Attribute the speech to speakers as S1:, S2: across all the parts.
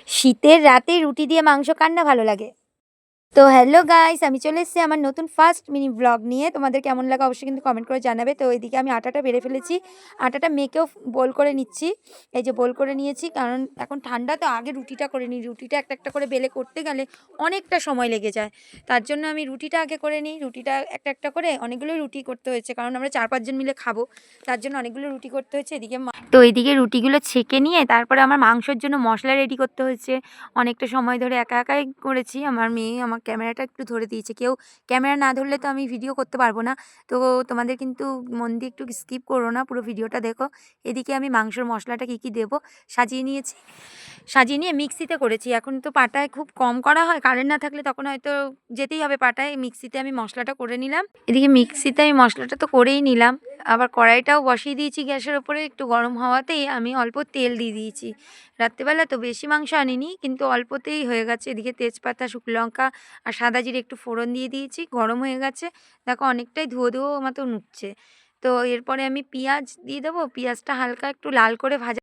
S1: শীতের রাতে রুটি দিয়ে মাংস কার না ভালো লাগে? তো হ্যালো গাইস, আমি চলে এসেছি আমার নতুন ফার্স্ট মিনি ব্লগ নিয়ে। তোমাদের কেমন লাগে অবশ্যই কিন্তু কমেন্ট করে জানাবে। তো এদিকে আমি আটাটা বেড়ে ফেলেছি। আটাটা মেখেও বোল করে নিচ্ছি। এই যে বোল করে নিয়েছি, কারণ এখন ঠান্ডা তো আগে রুটিটা করে নিই। রুটিটা একটা একটা করে বেলে করতে গেলে অনেকটা সময় লেগে যায়। তার জন্য আমি রুটিটা আগে করে নিই। রুটিটা একটা একটা করে অনেকগুলোই রুটি করতে হয়েছে, কারণ আমরা 4-5 জন মিলে খাবো। তার জন্য অনেকগুলো রুটি করতে হয়েছে। এদিকে তো এইদিকে রুটিগুলো ছেঁকে নিয়ে তারপরে আমার মাংসের জন্য মশলা রেডি করতে হয়েছে। অনেকটা সময় ধরে একা একাই করেছি। আমার মেয়ে আমার ক্যামেরাটা একটু ধরে দিয়েছে। কেউ ক্যামেরা না ধরলে তো আমি ভিডিও করতে পারবো না। তো তোমাদের কিন্তু মন দিয়ে একটু স্কিপ করো না, পুরো ভিডিওটা দেখো। এদিকে আমি মাংসের মশলাটা কী কী দেবো সাজিয়ে নিয়েছি। সাজিয়ে নিয়ে মিক্সিতে করেছি। এখন তো পাটায় খুব কম করা হয়, কারেন্ট না থাকলে তখন হয়তো যেতেই হবে পাটায়। মিক্সিতে আমি মশলাটা করে নিলাম। এদিকে মিক্সিতে আমি মশলাটা তো করেই নিলাম। আবার কড়াইটাও বসিয়ে দিয়েছি গ্যাসের ওপরে। একটু গরম হওয়াতেই আমি অল্প তেল দিয়ে দিয়েছি। রাত্রেবেলা তো বেশি মাংস আনিনি, কিন্তু অল্পতেই হয়ে গেছে। এদিকে তেজপাতা, শুকনো লঙ্কা আর সাদা জিরে একটু ফোড়ন দিয়ে দিয়েছি। গরম হয়ে গেছে, দেখো অনেকটাই ধুয়ো ধুয়ো মতো উঠছে। তো এরপরে আমি পেঁয়াজ দিয়ে দেবো। পেঁয়াজটা হালকা একটু লাল করে ভাজা।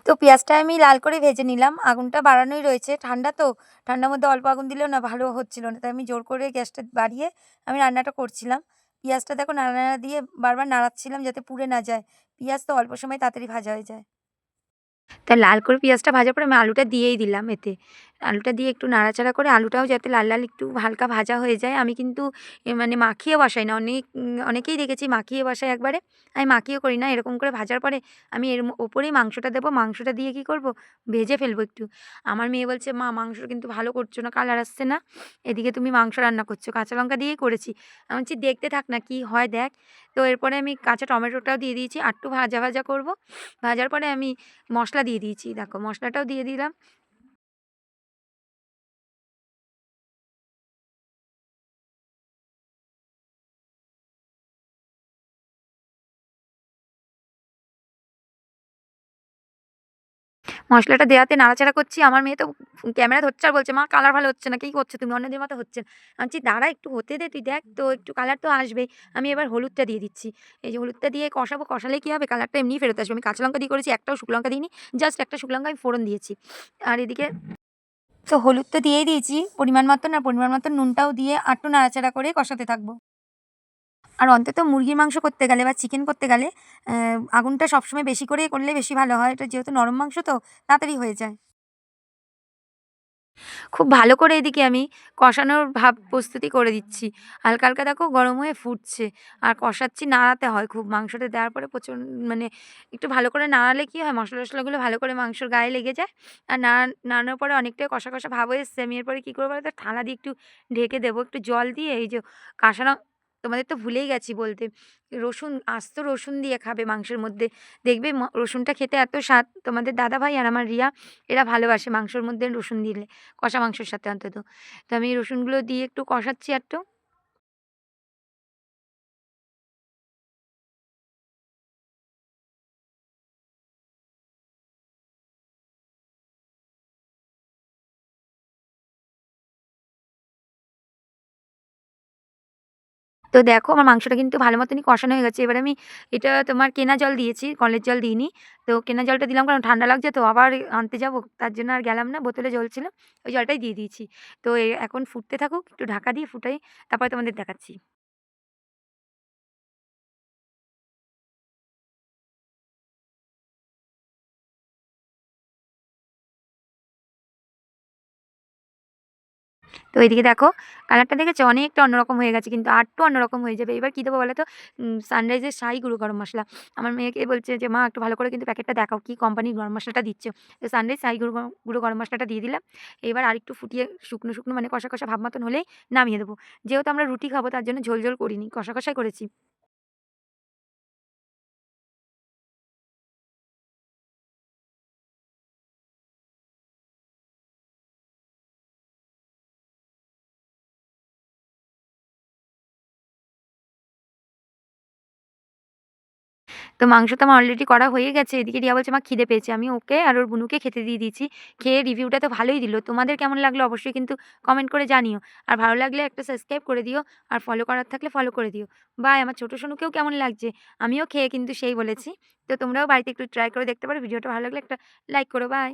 S1: তো পেঁয়াজটা আমি লাল করে ভেজে নিলাম। আগুনটা বাড়ানোই রয়েছে, ঠান্ডা তো, ঠান্ডার মধ্যে অল্প আগুন দিলেও না ভালো হচ্ছিল না। তাই আমি জোর করে গ্যাসটা বাড়িয়ে আমি রান্নাটা করছিলাম। পেঁয়াজটা দেখো নাড়া নাড়া দিয়ে বারবার নাড়াচ্ছিলাম যাতে পুড়ে না যায়। পেঁয়াজ তো অল্প সময় তাড়াতাড়ি ভাজা হয়ে যায়। তা লাল করে পেঁয়াজটা ভাজার পরে আমি আলুটা দিয়েই দিলাম এতে। আলুটা দিয়ে একটু নাড়াচাড়া করে আলুটাও যাতে লাল, লাল একটু হালকা ভাজা হয়ে যায়। আমি কিন্তু মানে মাখিয়ে বসাই না। অনেকেই দেখেছি মাখিয়ে বসায় একবারে। আমি মাখিয়ে করি না। এরকম করে ভাজার পরে আমি এর ওপরেই মাংসটা দেবো। মাংসটা দিয়ে কী করব? ভেজে ফেলবো একটু। আমার মেয়ে বলছে, "মা মাংস কিন্তু ভালো করছো না, কালার আসছে না। এদিকে তুমি মাংস রান্না করছো।" কাঁচা লঙ্কা দিয়েই করেছি। আমি বলছি, "দেখতে থাক না কি হয় দেখ।" তো এরপরে আমি কাঁচা টমেটোটাও দিয়ে দিয়েছি। আরেকটু ভাজা, ভাজা করব। ভাজার পরে আমি মসলা দিয়ে দিয়েছি। দেখো মসলাটাও দিয়ে দিলাম। মসলাটা দেওয়াতে নাড়াচাড়া করছি। আমার মেয়ে তো ক্যামেরা ধরছে আর বলছে, "মা কালার ভালো হচ্ছে না। কি করছো তুমি? অন্যদের মতো হচ্ছে না।" আমি বলছি, "দাঁড়া একটু হতে দে, তুই দেখ তো একটু কালার তো আসবেই।" আমি এবার হলুদটা দিয়ে দিচ্ছি। এই যে হলুদটা দিয়ে কষাবো, কষালে কি হবে? কালারটা এমনিই ফেরত আসবে। আমি কাঁচা লঙ্কা দিয়ে করেছি, একটাও শুকনো লঙ্কা দিইনি। জাস্ট একটা শুকনো লঙ্কা আমি ফোড়ন দিয়েছি। আর এদিকে তো হলুদ তো দিয়েই দিয়েছি পরিমাণ মতন, আর পরিমাণ মতন নুনটাও দিয়ে আরেকটু নাড়াচাড়া করে কষাতে থাকবো। আর অন্তত মুরগির মাংস করতে গেলে বা চিকেন করতে গেলে আগুনটা সবসময় বেশি করে করলে বেশি ভালো হয়। এটা যেহেতু নরম মাংস তো তাড়াতাড়ি হয়ে যায়। খুব ভালো করে এদিকে আমি কষানোর ভাব প্রস্তুতি করে দিচ্ছি। হালকা, হালকা দেখো গরম হয়ে ফুটছে। আর কষাচ্ছি, নাড়াতে হয় খুব। মাংসটা দেওয়ার পরে মানে একটু ভালো করে নাড়ালে কি হয়, মসলা-টসলাগুলো ভালো করে মাংসর গায়ে লেগে যায়। আর নাড়ানোর পরে অনেকটাই কষা, কষা ভাব হয়ে এসছে। আমি এরপরে কি করব বলো তো? থালা দিয়ে একটু ঢেকে দেবো। একটু জল দিয়ে এই যে কাঁচা তোমাদের তো ভুলেই গেছি বলতে। রসুন, আস্ত রসুন দিয়ে খাবে মাংসের মধ্যে। দেখবে রসুনটা খেতে এত স্বাদ। তোমাদের দাদাভাই আর আমার রিয়া এরা ভালোবাসে মাংসর মধ্যে রসুন দিলে। কষা মাংসের সাথে অন্তত। তো আমি রসুনগুলো দিয়ে একটু কষাচ্ছি আরটু। তো দেখো আমার মাংসটা কিন্তু ভালো মতনই কষানো হয়ে গেছে। এবারে আমি এটা তোমার কেনা জল দিয়েছি, কলের জল দিইনি। তো কেনা জলটা দিলাম কারণ ঠান্ডা লাগছে তো আবার আনতে যাবো। তার জন্য আর গেলাম না। বোতলে জল ছিল। ওই জলটাই দিয়ে দিয়েছি। তো এখন ফুটতে থাকুক। একটু ঢাকা দিয়ে ফুটাই, তারপরে তোমাদের দেখাচ্ছি। তো এদিকে দেখো কালারটা দেখেছো? অনেকটা অন্যরকম হয়ে গেছে, কিন্তু আরেকটু অন্যরকম হয়ে যাবে। এবার কি দেবো বলো তো? সানরাইজের শাহি গুঁড়ো গরম মসলা। আমার মেয়েকে বলছে যে, "মা একটু ভালো করে কিন্তু প্যাকেটটা দেখাও, কি কোম্পানির গরম মসলাটা দিচ্ছ?" তো সানরাইজ শাহি গুঁড়ো গরম মসলাটা দিয়ে দিলাম। এবার আরেকটু ফুটিয়ে শুকনো, শুকনো মানে কষা, কষা ভাব মতন হলেই নামিয়ে দেবো। যেহেতু আমরা রুটি খাবো তার জন্য ঝোল, ঝোল করিনি। কষা, কষাই করেছি। তো মাংস তো আমার অলরেডি করা হয়ে গেছে। এদিকে রিয়া বলছে, "মা খিদে পেয়েছে।" আমি ওকে আর ওর বুনুকে খেতে দিয়ে দিয়েছি। খেয়ে রিভিউটা তো ভালোই দিল। তোমাদের কেমন লাগলো অবশ্যই কিন্তু কমেন্ট করে জানিও। আর ভালো লাগলে একটা সাবস্ক্রাইব করে দিও। আর ফলো করার থাকলে ফলো করে দিও। বাই। আমার ছোট সোনুকেও কেমন লাগছে? আমিও খেয়ে কিন্তু সেই বলেছি। তো তোমরাও বাড়িতে একটু ট্রাই করে দেখতে পারো। ভিডিওটা ভালো লাগলে একটা লাইক করো। বাই।